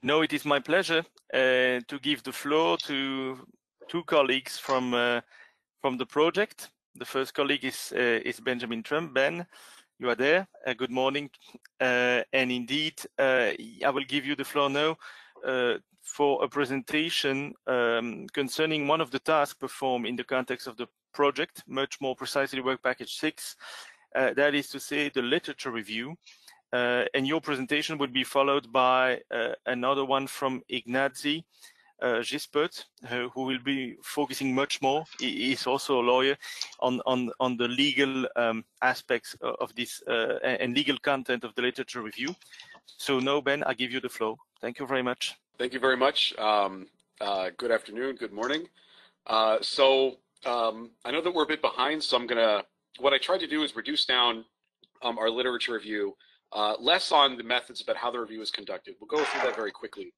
No, it is my pleasure to give the floor to two colleagues from the project. The first colleague is Benjamin Trump. Ben, you are there. Good morning. And indeed, I will give you the floor now for a presentation concerning one of the tasks performed in the context of the project, much more precisely Work Package 6. That is to say, the literature review. And your presentation would be followed by another one from Ignasi, Gispert, who will be focusing much more. He is also a lawyer on the legal aspects of this and legal content of the literature review. So now, Ben, I give you the floor. Thank you very much. Thank you very much. Good afternoon, good morning. I know that we're a bit behind, so what I tried to do is reduce down our literature review, less on the methods about how the review is conducted. We'll go through that very quickly,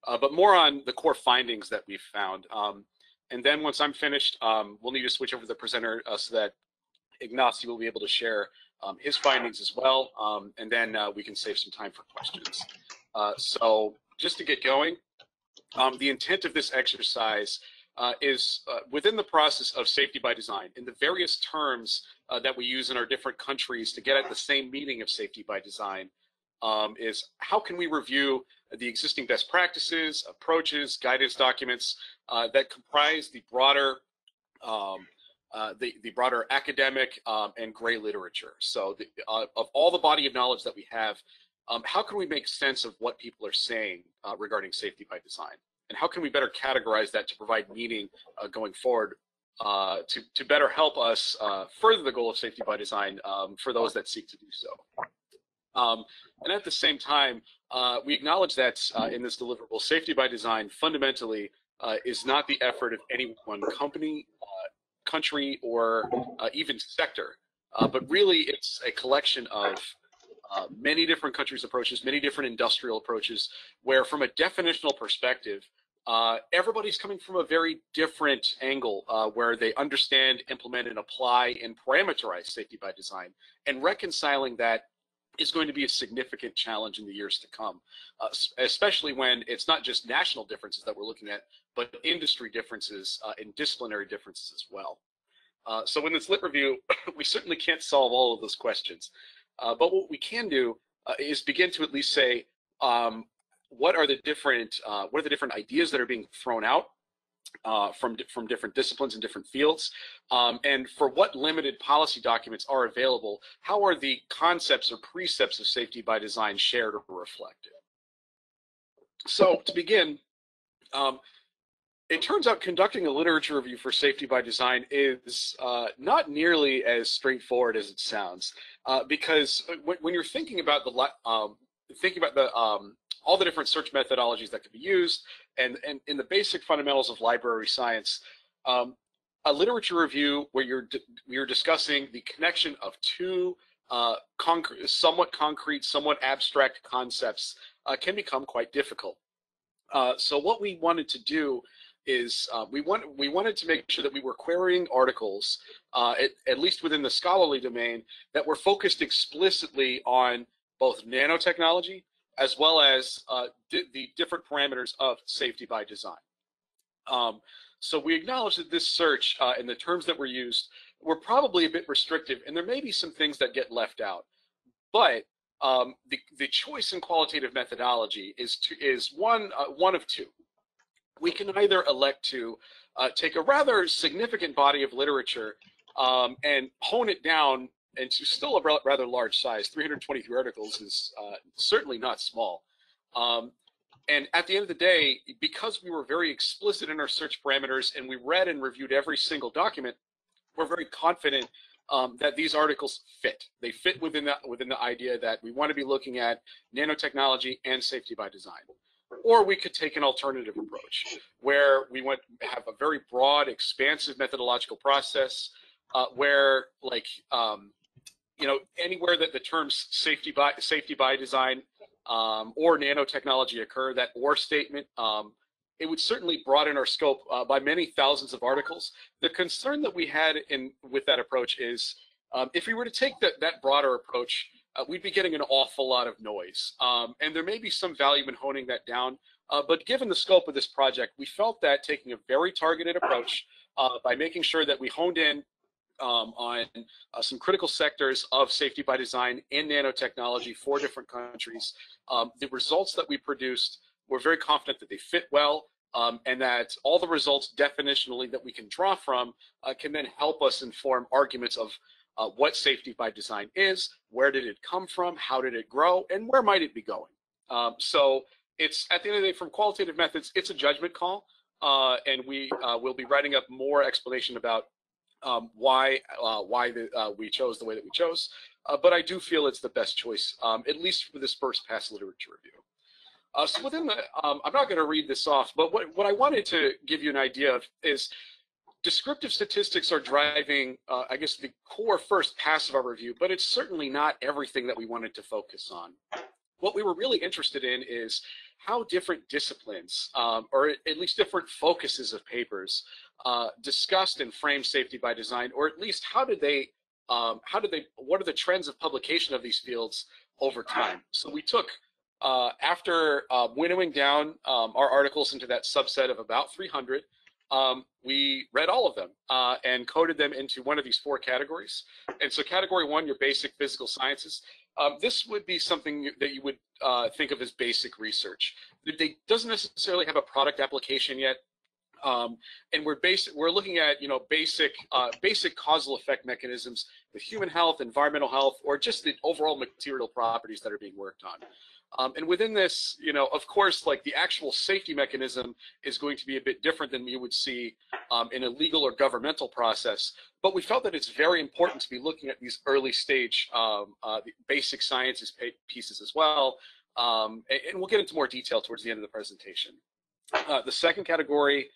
but more on the core findings that we've found. And then once I'm finished, we'll need to switch over to the presenter so that Ignasi will be able to share his findings as well, and then we can save some time for questions. So just to get going, the intent of this exercise is within the process of safety by design, in the various terms that we use in our different countries to get at the same meaning of safety by design, is how can we review the existing best practices, approaches, guidance documents that comprise the broader broader academic and gray literature. So of all the body of knowledge that we have, how can we make sense of what people are saying regarding safety by design? And how can we better categorize that to provide meaning going forward to better help us further the goal of safety by design for those that seek to do so? And at the same time, we acknowledge that in this deliverable, safety by design fundamentally is not the effort of any one company, country, or even sector, but really it's a collection of many different countries' approaches, many different industrial approaches, where from a definitional perspective, everybody's coming from a very different angle where they understand, implement, and apply and parameterize safety by design. And reconciling that is going to be a significant challenge in the years to come, especially when it's not just national differences that we're looking at, but industry differences and disciplinary differences as well. So in this lit review, we certainly can't solve all of those questions. But what we can do is begin to at least say, what are the different ideas that are being thrown out from different disciplines and different fields, and for what limited policy documents are available, how are the concepts or precepts of safety by design shared or reflected? So to begin, it turns out conducting a literature review for safety by design is not nearly as straightforward as it sounds, because when you're thinking about all the different search methodologies that could be used, and in the basic fundamentals of library science, a literature review where you're discussing the connection of two somewhat concrete, somewhat abstract concepts can become quite difficult. So what we wanted to do is we wanted to make sure that we were querying articles, at least within the scholarly domain, that were focused explicitly on both nanotechnology as well as the different parameters of safety by design. So we acknowledge that this search and the terms that were used were probably a bit restrictive, and there may be some things that get left out. But the choice in qualitative methodology is one of two. We can either elect to take a rather significant body of literature and hone it down into still a rather large size. 323 articles is certainly not small. And at the end of the day, because we were very explicit in our search parameters and we read and reviewed every single document, we're very confident that these articles fit. They fit within the idea that we want to be looking at nanotechnology and safety by design. Or we could take an alternative approach where we want to have a very broad, expansive methodological process where, like, anywhere that the terms safety by design or nanotechnology occur, that or statement, it would certainly broaden our scope by many thousands of articles. The concern that we had with that approach is if we were to take that broader approach, we'd be getting an awful lot of noise. And there may be some value in honing that down. But given the scope of this project, we felt that taking a very targeted approach by making sure that we honed in on some critical sectors of safety by design in nanotechnology for different countries. The results that we produced, we're very confident that they fit well, and that all the results definitionally that we can draw from can then help us inform arguments of what safety by design is, where did it come from, how did it grow, and where might it be going. So it's, at the end of the day, from qualitative methods, it's a judgment call, and we will be writing up more explanation about why we chose the way that we chose, but I do feel it's the best choice, at least for this first pass literature review. So within the, I'm not going to read this off, but what I wanted to give you an idea of is descriptive statistics are driving, I guess, the core first pass of our review, but it's certainly not everything that we wanted to focus on. What we were really interested in is how different disciplines, or at least different focuses of papers, discussed and framed safety by design, or at least what are the trends of publication of these fields over time. So we took, after winnowing down our articles into that subset of about 300, we read all of them and coded them into one of these 4 categories. And so category 1, your basic physical sciences. This would be something that you would think of as basic research. It doesn't necessarily have a product application yet, and we're looking at basic causal effect mechanisms with human health, environmental health, or just the overall material properties that are being worked on. And within this, of course, like the actual safety mechanism is going to be a bit different than you would see in a legal or governmental process. But we felt that it's very important to be looking at these early stage the basic sciences pieces as well. And we'll get into more detail towards the end of the presentation. The second category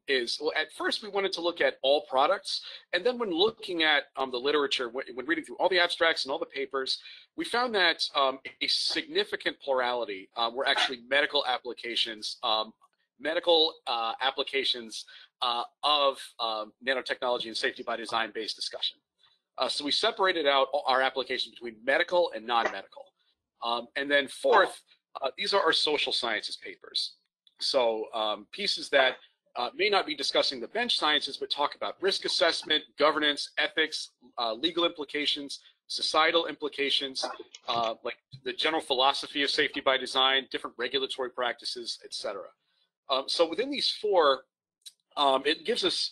is, well, at first we wanted to look at all products, and then when looking at the literature, when reading through all the abstracts and all the papers, we found that a significant plurality were actually medical applications, of nanotechnology and safety by design based discussion. So we separated out our application between medical and non-medical. And then fourth, these are our social sciences papers. So pieces that may not be discussing the bench sciences, but talk about risk assessment, governance, ethics, legal implications, societal implications, like the general philosophy of safety by design, different regulatory practices, etc. So within these 4, it gives us,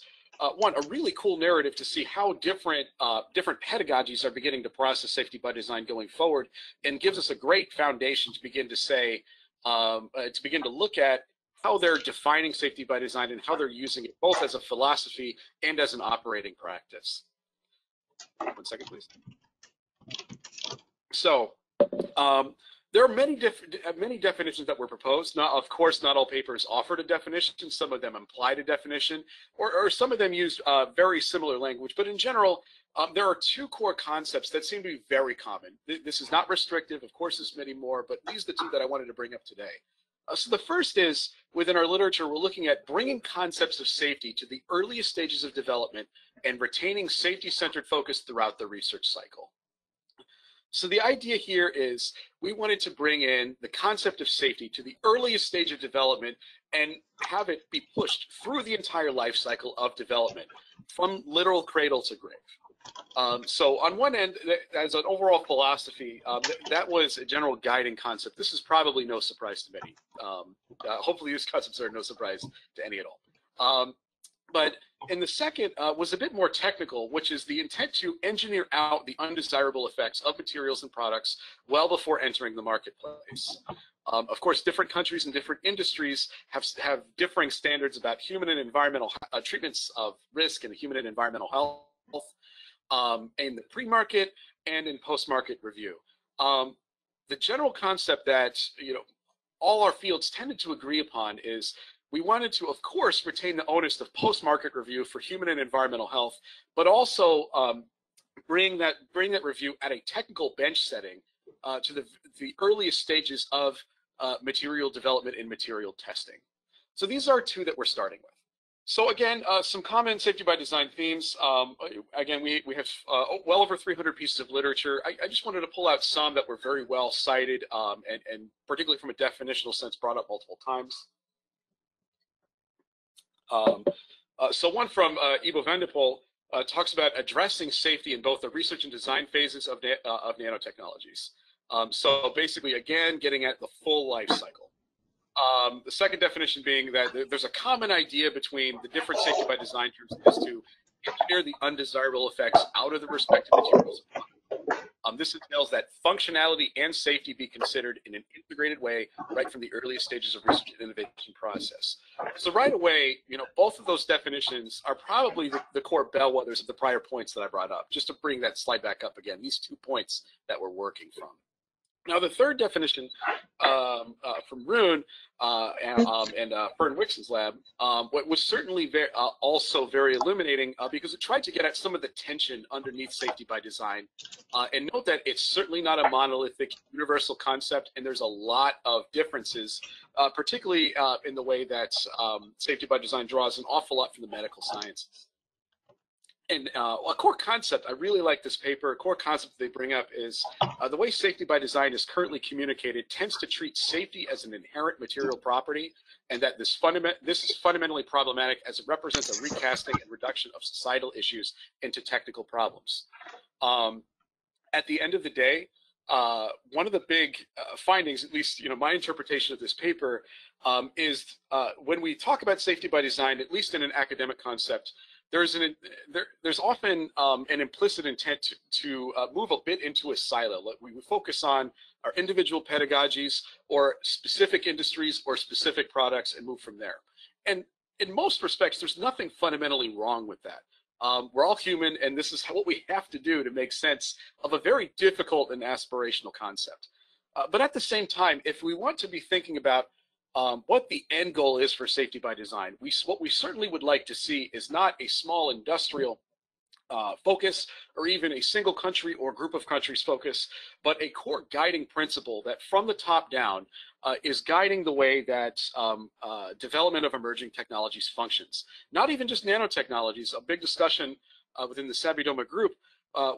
one, a really cool narrative to see how different pedagogies are beginning to process safety by design going forward, and gives us a great foundation to begin to say, to begin to look at how they're defining safety by design and how they're using it both as a philosophy and as an operating practice. 1 second, please. So there are many definitions that were proposed. Now, of course, not all papers offered a definition. Some of them implied a definition, or some of them used very similar language. But in general, there are 2 core concepts that seem to be very common. This is not restrictive. Of course, there's many more, but these are the 2 that I wanted to bring up today. So the first is, within our literature, we're looking at bringing concepts of safety to the earliest stages of development and retaining safety-centered focus throughout the research cycle. So the idea here is we wanted to bring in the concept of safety to the earliest stage of development and have it be pushed through the entire life cycle of development, from literal cradle to grave. So on one end, as an overall philosophy, that was a general guiding concept. This is probably no surprise to many. Hopefully these concepts are no surprise to any at all. But in the second was a bit more technical, which is the intent to engineer out the undesirable effects of materials and products well before entering the marketplace. Of course, different countries and different industries have differing standards about human and environmental treatments of risk and human and environmental health. In the pre-market and in post-market review. The general concept that all our fields tended to agree upon is we wanted to, of course, retain the onus of post-market review for human and environmental health, but also bring that review at a technical bench setting to the earliest stages of material development and material testing. So these are 2 that we're starting with. So again, some common safety by design themes. Again, we have well over 300 pieces of literature. I just wanted to pull out some that were very well cited and particularly from a definitional sense brought up multiple times. So one from Ivo van der Pol talks about addressing safety in both the research and design phases of nanotechnologies. So basically, again, getting at the full life cycle. The second definition being that there's a common idea between the different safety by design terms is to engineer the undesirable effects out of the respective materials. This entails that functionality and safety be considered in an integrated way right from the earliest stages of research and innovation process. So right away, both of those definitions are probably the core bellwethers of the prior points that I brought up. Just to bring that slide back up again, these 2 points that we're working from. Now, the third definition from Rune and Fern Wixon's lab was certainly also very illuminating because it tried to get at some of the tension underneath safety by design. And note that it's certainly not a monolithic universal concept, and there's a lot of differences, particularly in the way that safety by design draws an awful lot from the medical sciences. And a core concept, I really like this paper, a core concept they bring up is the way safety by design is currently communicated tends to treat safety as an inherent material property, and that this is fundamentally problematic as it represents a recasting and reduction of societal issues into technical problems. At the end of the day, one of the big findings, at least my interpretation of this paper, is when we talk about safety by design, at least in an academic concept, there's often an implicit intent to move a bit into a silo. We focus on our individual pedagogies or specific industries or specific products and move from there. And in most respects, there's nothing fundamentally wrong with that. We're all human, and this is what we have to do to make sense of a very difficult and aspirational concept. But at the same time, if we want to be thinking about what the end goal is for safety by design, what we certainly would like to see is not a small industrial focus or even a single country or group of countries focus, but a core guiding principle that from the top down is guiding the way that development of emerging technologies functions. Not even just nanotechnologies. A big discussion within the SABYDOMA group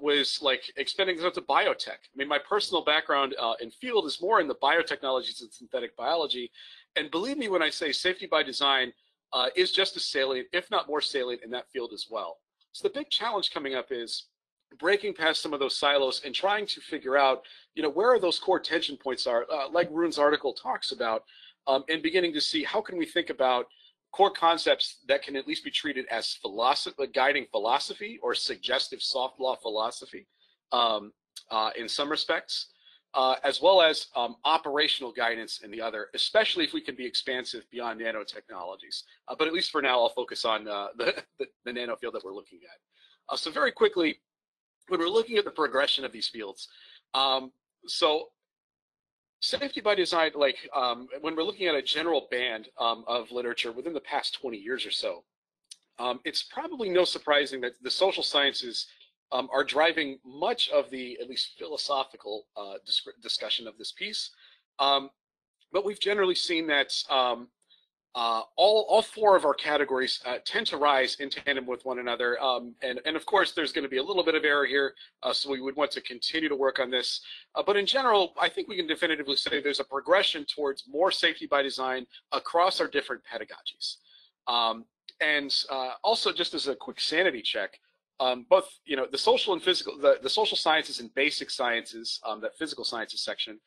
was like expanding this out to biotech. I mean, my personal background in field is more in the biotechnologies and synthetic biology. And believe me when I say safety by design is just as salient, if not more salient, in that field as well. So the big challenge coming up is breaking past some of those silos and trying to figure out, where those core tension points are, like Rune's article talks about, and beginning to see how can we think about core concepts that can at least be treated as guiding philosophy or suggestive soft law philosophy in some respects, as well as operational guidance in the other, especially if we can be expansive beyond nanotechnologies. But at least for now, I'll focus on the nano field that we're looking at. So very quickly, when we're looking at the progression of these fields, so safety by design, when we're looking at a general band of literature within the past 20 years or so, it's probably no surprising that the social sciences are driving much of the, at least philosophical discussion of this piece. But we've generally seen that all four of our categories tend to rise in tandem with one another. And of course, there's going to be a little bit of error here, so we would want to continue to work on this. But in general, I think we can definitively say there's a progression towards more safety by design across our different pedagogies. And also, just as a quick sanity check, both the social and physical, the social sciences and basic sciences, that physical sciences section,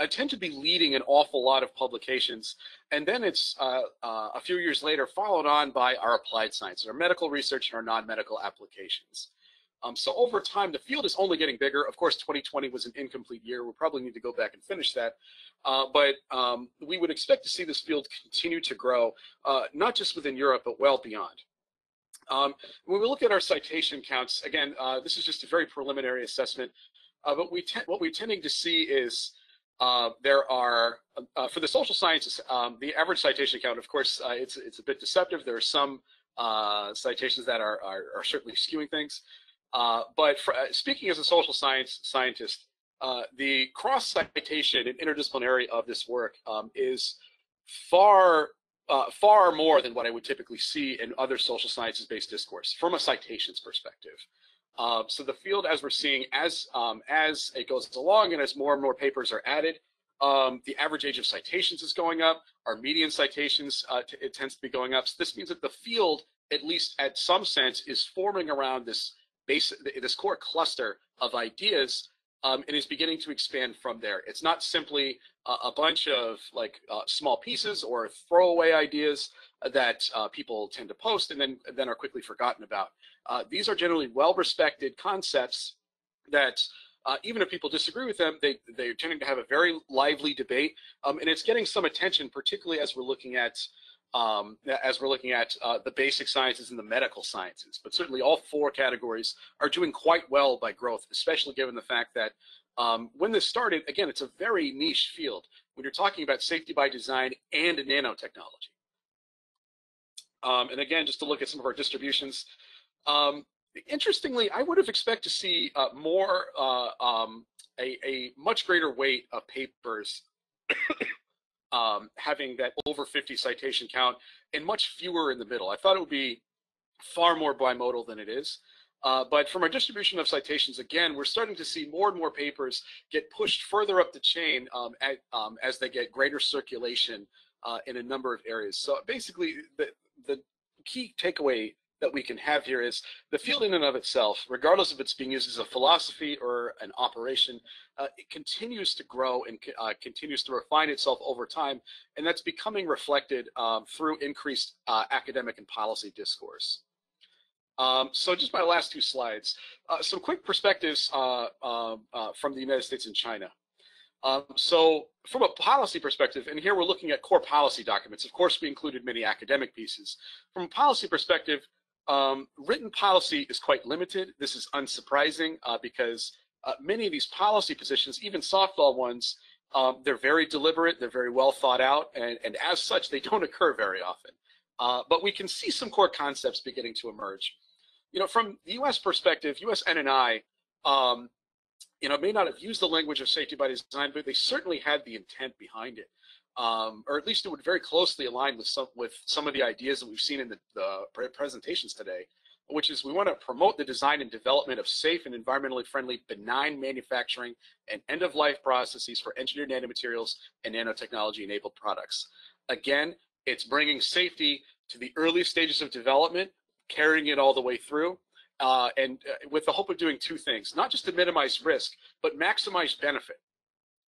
tend to be leading an awful lot of publications, and then it's a few years later followed on by our applied sciences, our medical research, and our non-medical applications. So over time, the field is only getting bigger. Of course, 2020 was an incomplete year. We'll probably need to go back and finish that. But we would expect to see this field continue to grow, not just within Europe, but well beyond. When we look at our citation counts, again, this is just a very preliminary assessment, but what we're tending to see is there are, for the social sciences, the average citation count, of course, it's a bit deceptive. There are some citations that are certainly skewing things. But speaking as a social scientist, the cross-citation and interdisciplinary of this work is far far more than what I would typically see in other social sciences-based discourse from a citations perspective. So the field, as we're seeing, as it goes along and as more and more papers are added, the average age of citations is going up. Our median citations, it tends to be going up. So this means that the field, at least at some sense, is forming around this core cluster of ideas, and is beginning to expand from there. It's not simply a bunch of small pieces or throwaway ideas that people tend to post and then are quickly forgotten about. These are generally well-respected concepts that even if people disagree with them, they're tending to have a very lively debate, and it's getting some attention, particularly as we're looking at the basic sciences and the medical sciences. But certainly all four categories are doing quite well by growth, especially given the fact that when this started, again, it's a very niche field when you're talking about safety by design and nanotechnology. And again, just to look at some of our distributions, interestingly, I would have expected to see a much greater weight of papers having that over 50 citation count and much fewer in the middle. I thought it would be far more bimodal than it is. But from our distribution of citations, again, we're starting to see more and more papers get pushed further up the chain as they get greater circulation in a number of areas. So basically, the key takeaway that we can have here is the field in and of itself, regardless if it's being used as a philosophy or an operation, it continues to grow and continues to refine itself over time, and that's becoming reflected through increased academic and policy discourse. So just my last two slides, some quick perspectives from the United States and China. So from a policy perspective, and here we're looking at core policy documents. Of course, we included many academic pieces. From a policy perspective, written policy is quite limited. This is unsurprising because many of these policy positions, even softball ones, they're very deliberate, they're very well thought out, and as such, they don't occur very often. But we can see some core concepts beginning to emerge. You know, from the U.S. perspective, U.S. NNI, you know, may not have used the language of safety by design, but they certainly had the intent behind it. Or at least it would very closely align with some of the ideas that we've seen in the presentations today, which is we want to promote the design and development of safe and environmentally friendly benign manufacturing and end-of-life processes for engineered nanomaterials and nanotechnology-enabled products. Again, it's bringing safety to the early stages of development, carrying it all the way through, and with the hope of doing two things, not just to minimize risk, but maximize benefit.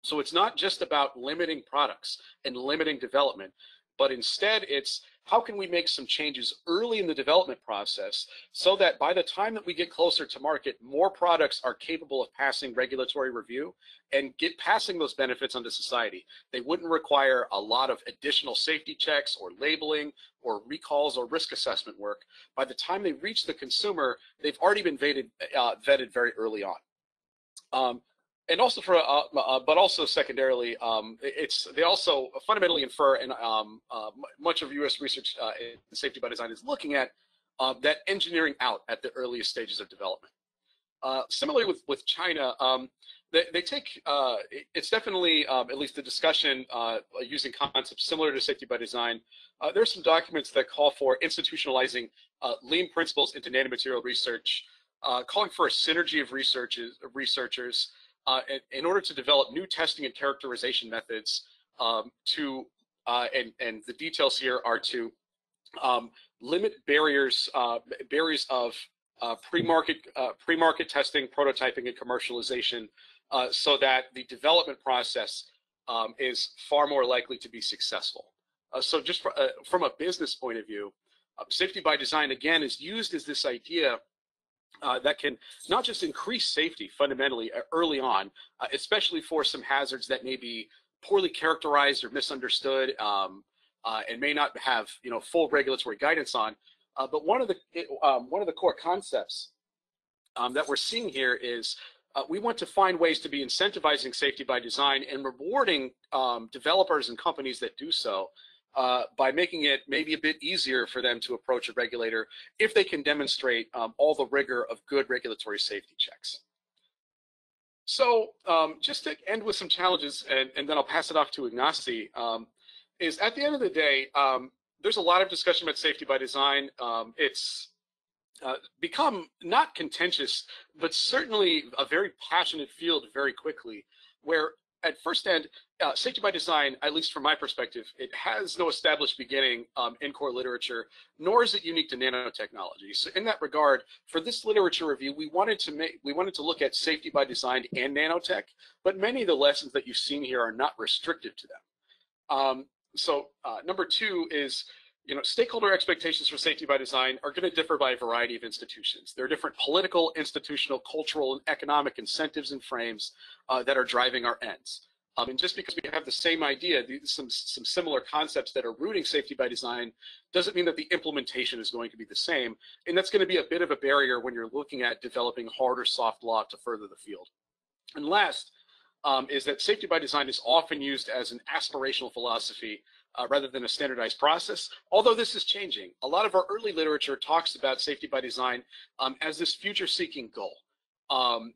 So it's not just about limiting products and limiting development, but instead it's how can we make some changes early in the development process so that by the time that we get closer to market, more products are capable of passing regulatory review and passing those benefits onto society. They wouldn't require a lot of additional safety checks or labeling or recalls or risk assessment work. By the time they reach the consumer, they've already been vetted very early on. And also but also secondarily, they also fundamentally infer, and much of U.S. research in safety by design is looking at that engineering out at the earliest stages of development. Similarly with China, they take, it's definitely, at least the discussion using concepts similar to safety by design. There's some documents that call for institutionalizing lean principles into nanomaterial research, calling for a synergy of researchers in order to develop new testing and characterization methods and the details here are to limit barriers of pre-market testing, prototyping, and commercialization, so that the development process is far more likely to be successful. So just from a business point of view, safety by design, again, is used as this idea that can not just increase safety fundamentally early on, especially for some hazards that may be poorly characterized or misunderstood and may not have full regulatory guidance on. But one of the core concepts that we're seeing here is we want to find ways to be incentivizing safety by design and rewarding developers and companies that do so by making it maybe a bit easier for them to approach a regulator if they can demonstrate all the rigor of good regulatory safety checks. So just to end with some challenges, and then I'll pass it off to Ignasi, is at the end of the day, there's a lot of discussion about safety by design. It's become not contentious, but certainly a very passionate field very quickly, where at first end, safety by design, at least from my perspective, it has no established beginning in core literature, nor is it unique to nanotechnology. So in that regard, for this literature review, we wanted to look at safety by design and nanotech, but many of the lessons that you've seen here are not restricted to them. Number two is, stakeholder expectations for safety by design are going to differ by a variety of institutions. There are different political, institutional, cultural, and economic incentives and frames that are driving our ends. And just because we have the same idea, some similar concepts that are rooting safety by design, doesn't mean that the implementation is going to be the same. And that's going to be a bit of a barrier when you're looking at developing hard or soft law to further the field. And last is that safety by design is often used as an aspirational philosophy rather than a standardized process, although this is changing. A lot of our early literature talks about safety by design as this future-seeking goal.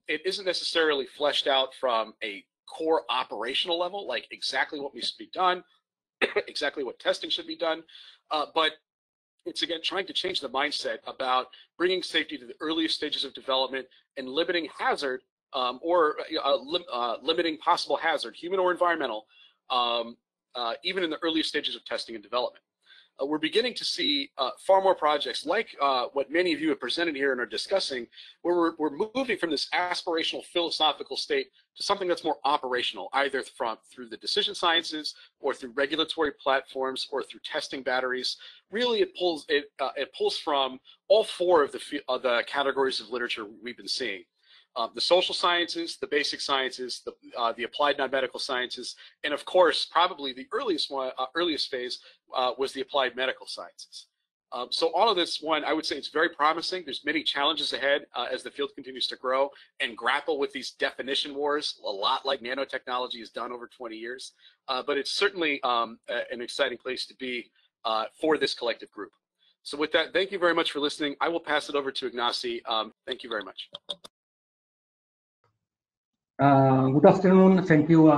It isn't necessarily fleshed out from a core operational level, like exactly what needs to be done, exactly what testing should be done, but it's again trying to change the mindset about bringing safety to the earliest stages of development and limiting hazard limiting possible hazard, human or environmental, even in the earliest stages of testing and development. We're beginning to see far more projects like what many of you have presented here and are discussing, where we're moving from this aspirational philosophical state to something that's more operational, either through the decision sciences or through regulatory platforms or through testing batteries. Really, it pulls from all four of the categories of literature we've been seeing. The social sciences, the basic sciences, the applied non-medical sciences, and of course, probably the earliest phase was the applied medical sciences. So all of this, I would say it's very promising. There's many challenges ahead as the field continues to grow and grapple with these definition wars, a lot like nanotechnology has done over 20 years. But it's certainly an exciting place to be for this collective group. So with that, thank you very much for listening. I will pass it over to Ignasi. Thank you very much. Good afternoon. Thank you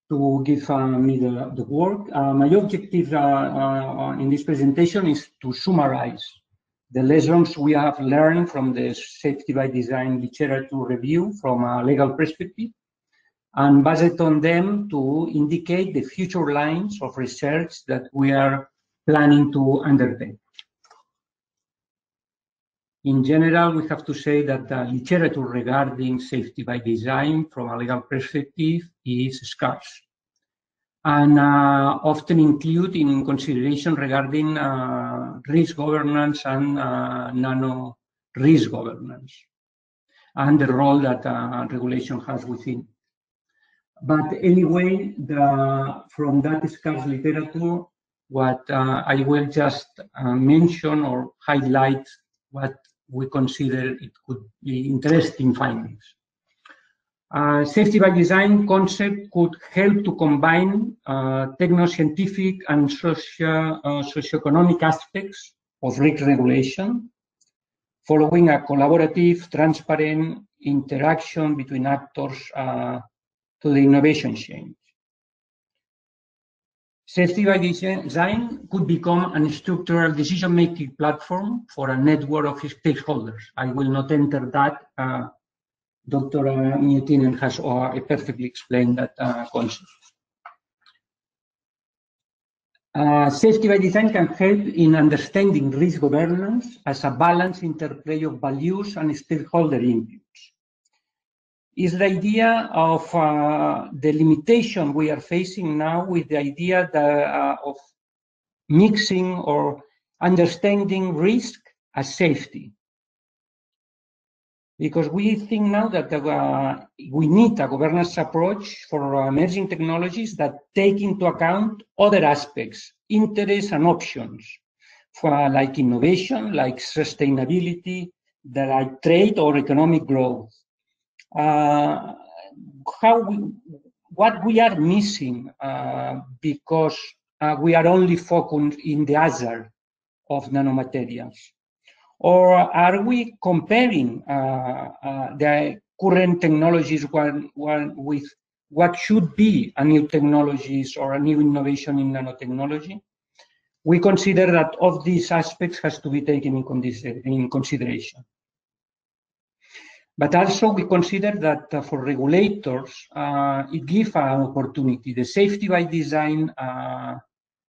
to give me the word. My objective in this presentation is to summarize the lessons we have learned from the safety by design literature review from a legal perspective, and based on them to indicate the future lines of research that we are planning to undertake. In general, we have to say that the literature regarding safety by design from a legal perspective is scarce and often include in consideration regarding risk governance and nano risk governance and the role that regulation has within. But anyway, from that scarce literature, what I will just mention or highlight what we consider it could be interesting findings. Safety by design concept could help to combine techno-scientific and socioeconomic aspects of risk regulation, following a collaborative, transparent interaction between actors to the innovation chain. Safety by design could become a structural decision-making platform for a network of stakeholders. I will not enter that. Dr. Mietinen has perfectly explained that concept. Safety by design can help in understanding risk governance as a balanced interplay of values and stakeholder inputs. Is the idea of the limitation we are facing now with the idea that, of mixing or understanding risk as safety. Because we think now that we need a governance approach for emerging technologies that take into account other aspects, interests and options, for like innovation, like sustainability, like trade or economic growth. What we are missing because we are only focused in the hazard of nanomaterials, or are we comparing the current technologies with what should be a new technologies or a new innovation in nanotechnology? we consider that all these aspects has to be taken in consideration. But also we consider that for regulators, it gives an opportunity. The safety by design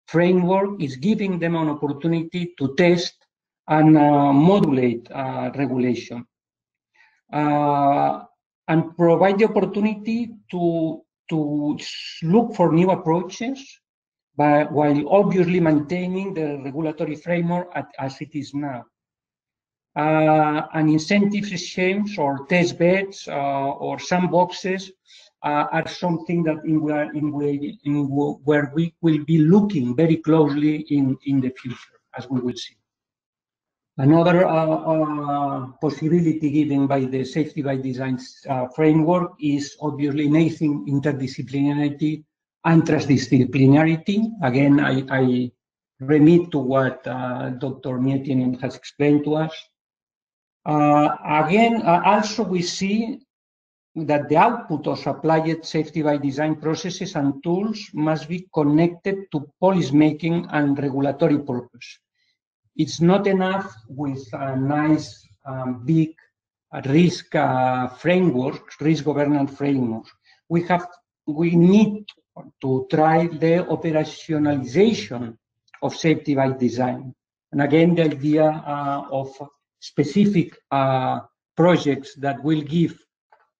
framework is giving them an opportunity to test and modulate regulation and provide the opportunity to look for new approaches, while obviously maintaining the regulatory framework as it is now. And incentive schemes or test beds or sandboxes are something that where we will be looking very closely in the future, as we will see. Another possibility given by the safety by design framework is obviously enhancing interdisciplinarity and transdisciplinarity. Again, I remit to what Dr. Miettinen has explained to us. Also we see that the output of applied safety by design processes and tools must be connected to policymaking and regulatory purpose. It's not enough with a nice, big risk framework, risk governance framework. We need to try the operationalization of safety by design. And again, the idea of specific projects that will give,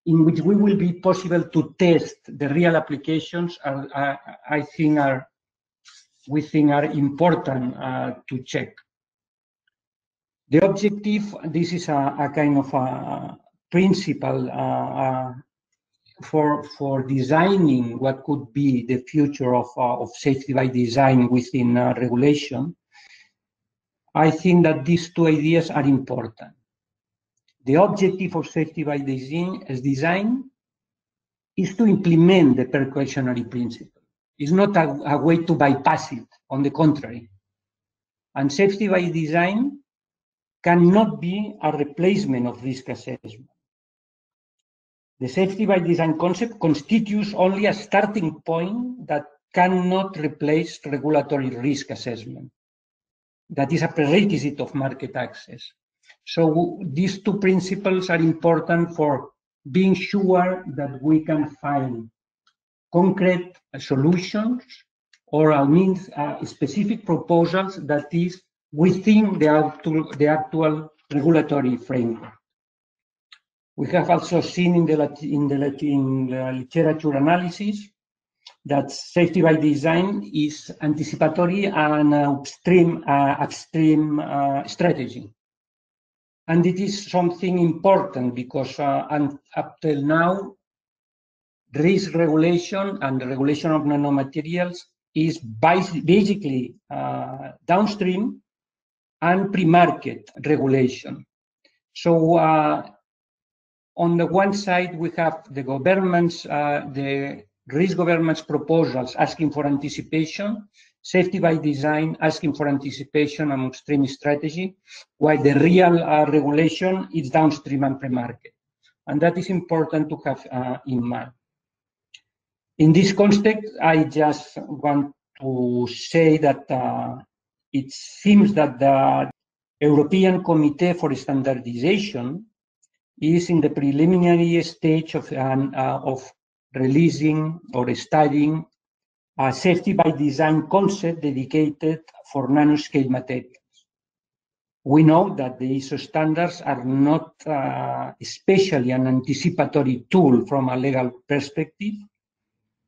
in which we will be possible to test the real applications, we think are important to check. The objective, this is a kind of a principle for designing what could be the future of safety by design within regulation. I think that these two ideas are important. The objective of safety by design is to implement the precautionary principle. It's not a way to bypass it, on the contrary. And safety by design cannot be a replacement of risk assessment. The safety by design concept constitutes only a starting point that cannot replace regulatory risk assessment. That is a prerequisite of market access. So these two principles are important for being sure that we can find concrete solutions or means specific proposals that is within the actual regulatory framework. We have also seen in the literature analysis that safety by design is anticipatory and upstream strategy. And it is something important because up till now, risk regulation and the regulation of nanomaterials is basically downstream and pre-market regulation. So on the one side, we have the governments, the risk government's proposals asking for anticipation, safety by design asking for anticipation and upstream strategy, while the real regulation is downstream and pre-market. And that is important to have in mind. In this context, I just want to say that it seems that the European Committee for Standardization is in the preliminary stage of releasing or studying a safety by design concept dedicated for nanoscale materials. We know that the ISO standards are not especially an anticipatory tool from a legal perspective,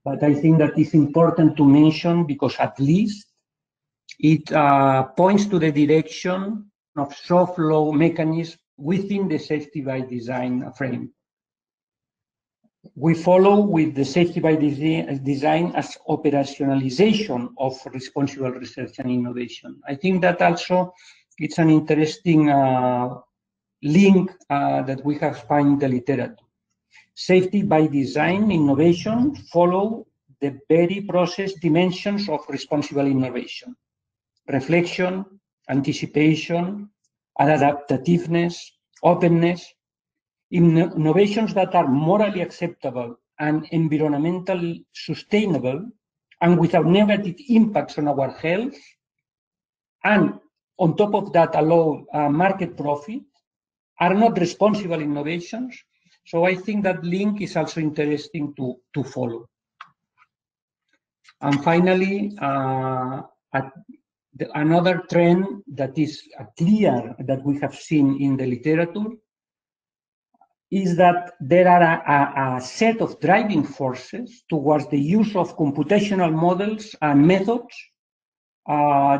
but I think that it's important to mention because at least it points to the direction of soft law mechanisms within the safety by design frame. We follow with the safety by design as operationalization of responsible research and innovation. I think that also it's an interesting link that we have found in the literature. Safety by design innovation follow the very process dimensions of responsible innovation: reflection, anticipation, adaptativeness, openness, innovations that are morally acceptable and environmentally sustainable and without negative impacts on our health and on top of that allow market profit are not responsible innovations. So I think that link is also interesting to follow. And finally, another trend that is clear that we have seen in the literature is that there are a set of driving forces towards the use of computational models and methods.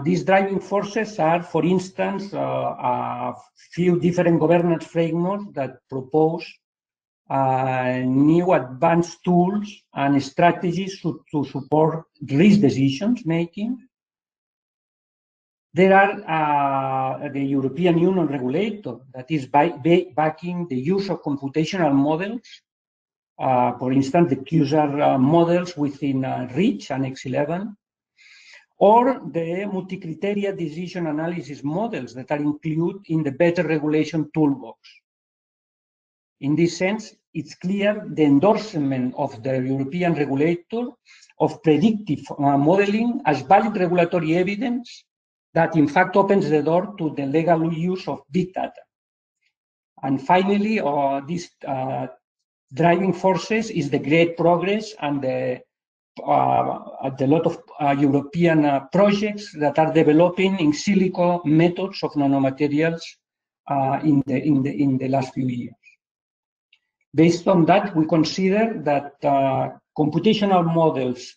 These driving forces are, for instance, a few different governance frameworks that propose new advanced tools and strategies to support risk decisions making. There are the European Union regulator that is backing the use of computational models, for instance, the QSAR models within REACH and X11, or the multi-criteria decision analysis models that are included in the Better Regulation Toolbox. In this sense, it's clear the endorsement of the European regulator of predictive modeling as valid regulatory evidence that in fact opens the door to the legal use of big data. And finally, these driving forces is the great progress and a lot of European projects that are developing in silico methods of nanomaterials in the last few years. Based on that, we consider that computational models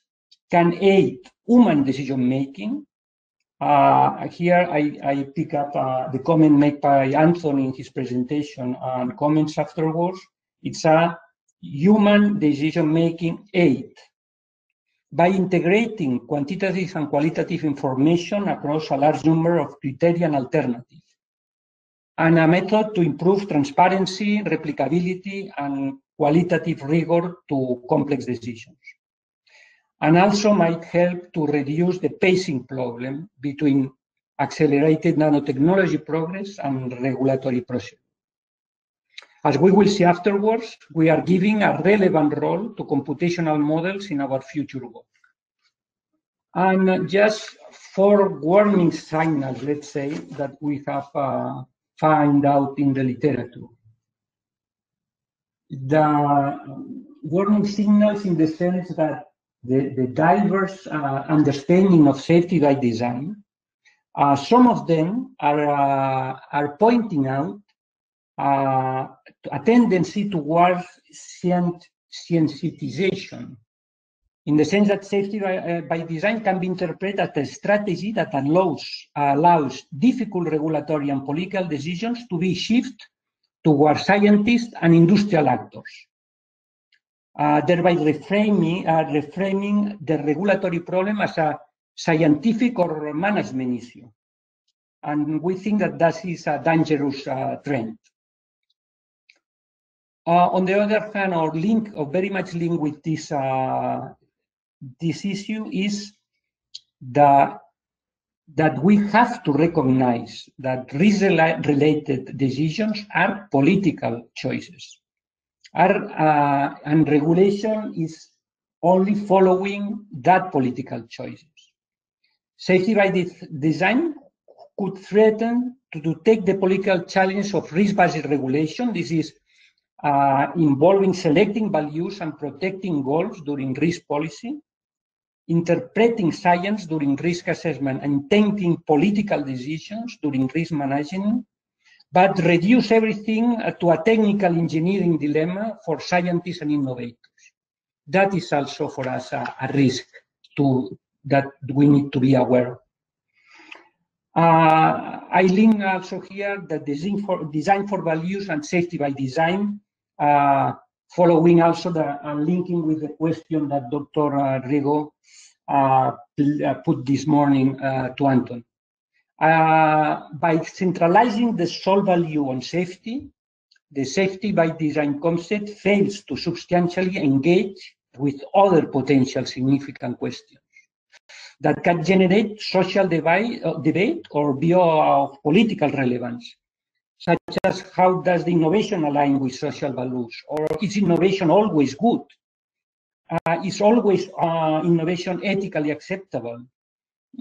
can aid human decision making. Here I pick up the comment made by Anthony in his presentation and comments afterwards. It's a human decision-making aid by integrating quantitative and qualitative information across a large number of criteria and alternatives, and a method to improve transparency, replicability, and qualitative rigor to complex decisions. And also might help to reduce the pacing problem between accelerated nanotechnology progress and regulatory process. As we will see afterwards, we are giving a relevant role to computational models in our future work. And just 4 warning signals, let's say, that we have found out in the literature. The warning signals in the sense that the diverse understanding of safety by design, some of them are pointing out a tendency towards sensitization, in the sense that safety by design can be interpreted as a strategy that allows difficult regulatory and political decisions to be shifted towards scientists and industrial actors, thereby reframing the regulatory problem as a scientific or management issue. And we think that that is a dangerous trend. On the other hand, or very much linked with this issue is that we have to recognize that risk-related decisions are political choices. And regulation is only following that political choices. Safety by design could threaten to take the political challenge of risk-based regulation. This is involving selecting values and protecting goals during risk policy, interpreting science during risk assessment, and taking political decisions during risk management, but reduce everything to a technical engineering dilemma for scientists and innovators. That is also for us a risk that we need to be aware of. I link also here the design for values and safety by design, following also linking with the question that Dr. Rigo put this morning to Anton. By centralizing the sole value on safety, the safety by design concept fails to substantially engage with other potential significant questions that can generate social debate or be of political relevance, such as how does the innovation align with social values, or is innovation always good? Is always innovation ethically acceptable?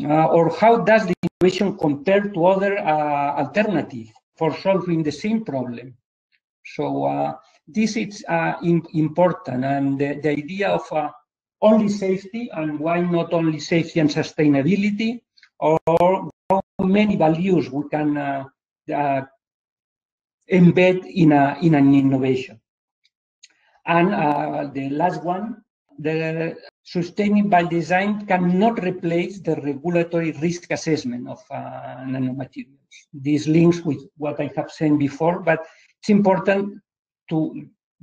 Or how does the innovation compared to other alternatives for solving the same problem. So this is important, and the idea of only safety, and why not only safety and sustainability, or how many values we can embed in an innovation. And the last one, the sustainable design cannot replace the regulatory risk assessment of nanomaterials. This links with what I have said before, but it's important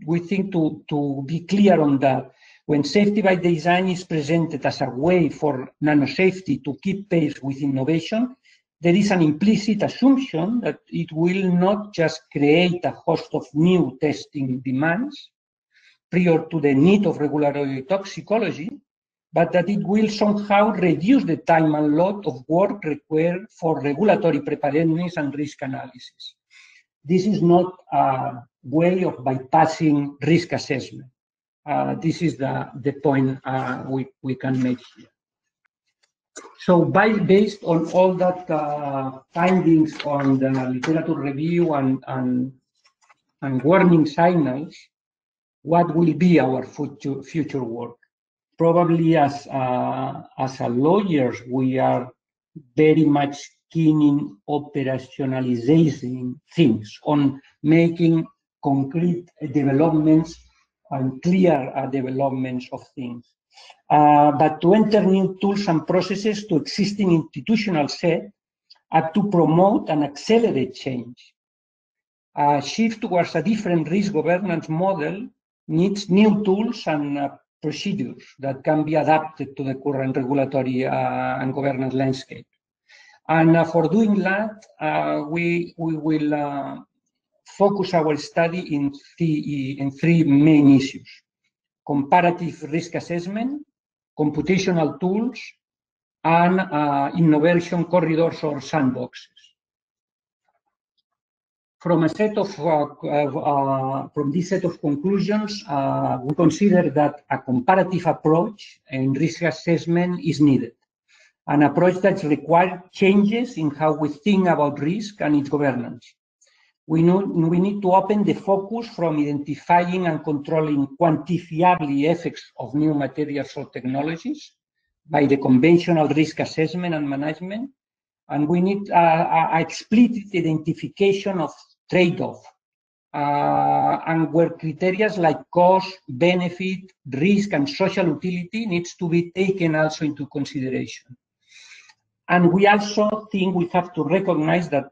we think to be clear on that. When safety by design is presented as a way for nanosafety to keep pace with innovation, there is an implicit assumption that it will not just create a host of new testing demands prior to the need of regulatory toxicology, but that it will somehow reduce the time and load of work required for regulatory preparedness and risk analysis. This is not a way of bypassing risk assessment. This is the point we can make here. So based on all that findings on the literature review and warning signals, what will be our future work? Probably as lawyers, we are very much keen in operationalizing things, on making concrete developments and clear developments of things. But to enter new tools and processes to existing institutional set are to promote and accelerate change. A shift towards a different risk governance model needs new tools and procedures that can be adapted to the current regulatory and governance landscape. And for doing that, we will focus our study in three main issues: comparative risk assessment, computational tools, and innovation corridors or sandboxes. From this set of conclusions, we consider that a comparative approach in risk assessment is needed, an approach that requires changes in how we think about risk and its governance. We need to open the focus from identifying and controlling quantifiable effects of new materials or technologies by the conventional risk assessment and management, and we need an explicit identification of trade-off, and where criteria like cost, benefit, risk, and social utility needs to be taken also into consideration. And we also think we have to recognize that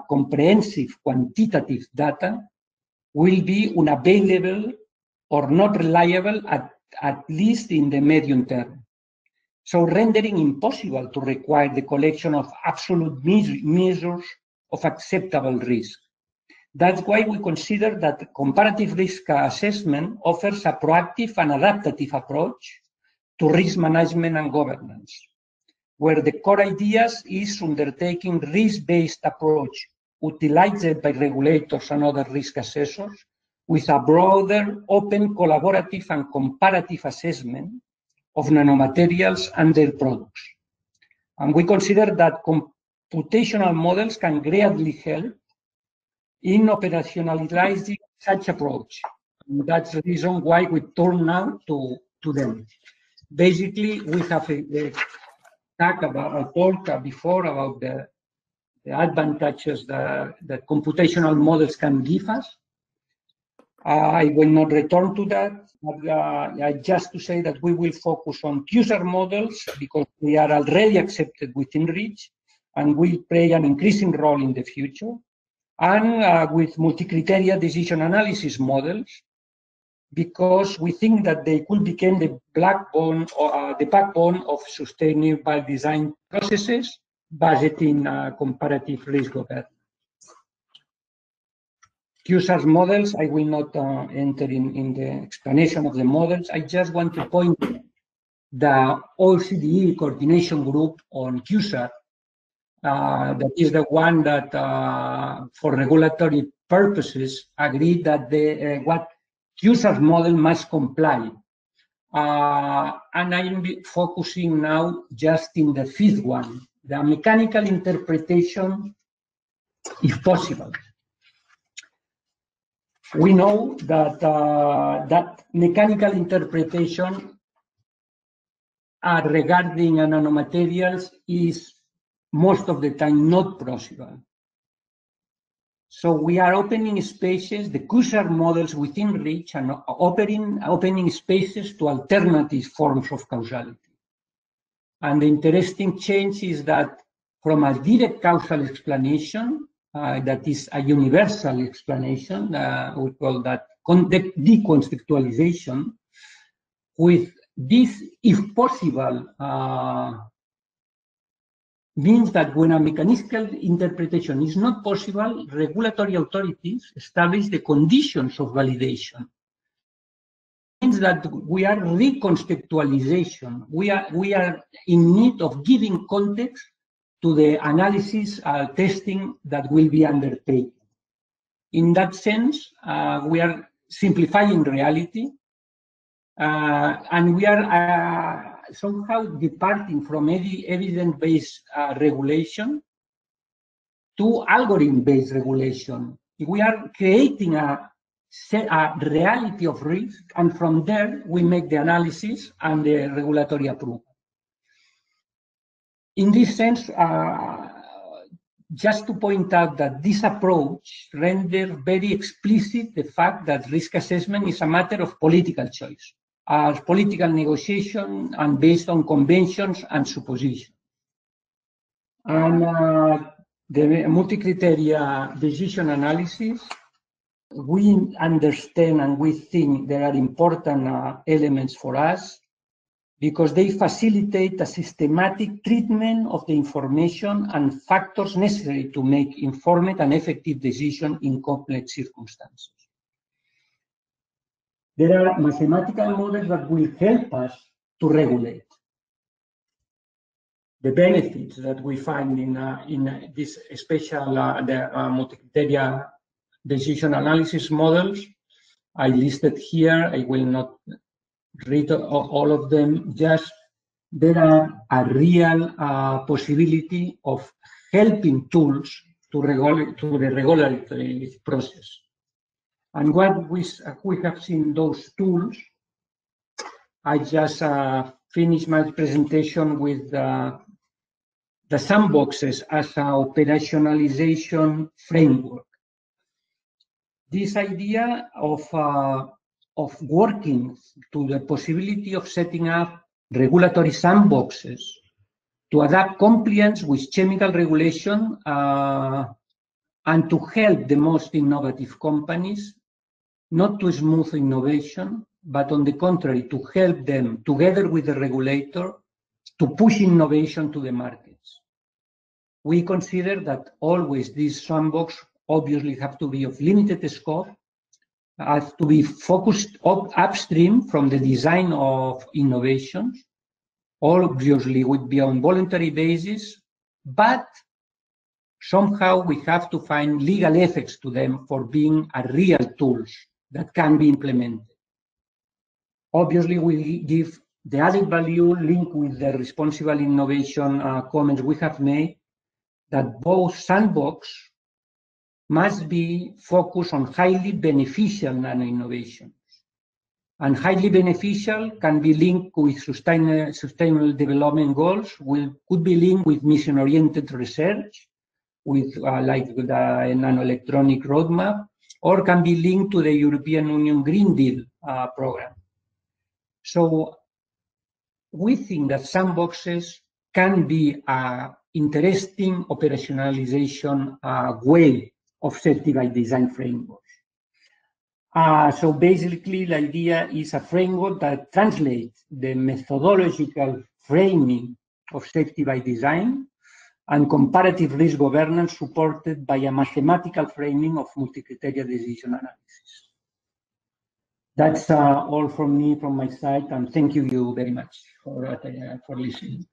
comprehensive quantitative data will be unavailable or not reliable at least in the medium term. So rendering impossible to require the collection of absolute measures of acceptable risk. That's why we consider that comparative risk assessment offers a proactive and adaptive approach to risk management and governance, where the core ideas is undertaking risk-based approach utilized by regulators and other risk assessors with a broader, open, collaborative, and comparative assessment of nanomaterials and their products. And we consider that computational models can greatly help in operationalizing such approach. And that's the reason why we turn now to them. Basically, we have talked before about the advantages that computational models can give us. I will not return to that, but just to say that we will focus on user models because they are already accepted within REACH and will play an increasing role in the future, and with multi-criteria decision analysis models, because we think that they could become the backbone of sustainable design processes based in comparative risk governance. QSAR's models, I will not enter in the explanation of the models. I just want to point the OECD coordination group on QSAR. That is the one that, for regulatory purposes, agreed that what QSAR's model must comply. And I'm focusing now just in the fifth one, the mechanical interpretation if possible. We know that that mechanical interpretation regarding nanomaterials is most of the time not possible. So we are opening spaces, the Cushard models within reach, and opening spaces to alternative forms of causality. And the interesting change is that from a direct causal explanation, that is a universal explanation, we call that deconceptualization, with this, if possible, means that when a mechanical interpretation is not possible, regulatory authorities establish the conditions of validation. It means that we are reconceptualization. We are in need of giving context to the analysis testing that will be undertaken. In that sense, we are simplifying reality, and we are somehow departing from evidence-based regulation to algorithm-based regulation. We are creating a reality of risk, and from there we make the analysis and the regulatory approval. In this sense, just to point out that this approach renders very explicit the fact that risk assessment is a matter of political choice, as political negotiation and based on conventions and suppositions. And the multi-criteria decision analysis, we understand and we think there are important elements for us because they facilitate a systematic treatment of the information and factors necessary to make informed and effective decisions in complex circumstances. There are mathematical models that will help us to regulate. The benefits that we find in this special multi-criteria decision analysis models, I listed here. I will not read all of them. Just there are a real possibility of helping tools to the regulatory process. And what we have seen those tools, I just finished my presentation with the sandboxes as an operationalization framework. This idea of working to the possibility of setting up regulatory sandboxes to adapt compliance with chemical regulation and to help the most innovative companies, not to smooth innovation, but on the contrary, to help them together with the regulator to push innovation to the markets. We consider that always this sandbox obviously have to be of limited scope, has to be focused upstream from the design of innovations, obviously would be on voluntary basis, but somehow we have to find legal effects to them for being a real tools that can be implemented. Obviously, we give the added value linked with the responsible innovation comments we have made, that both sandbox must be focused on highly beneficial nano innovations. And highly beneficial can be linked with sustainable development goals, could be linked with mission-oriented research, with like the nanoelectronic roadmap, or can be linked to the European Union Green Deal program. So we think that sandboxes can be an interesting operationalization way of safety by design frameworks. So basically, the idea is a framework that translates the methodological framing of safety by design and comparative risk governance supported by a mathematical framing of multi-criteria decision analysis. That's all from me, from my side, and thank you very much for listening.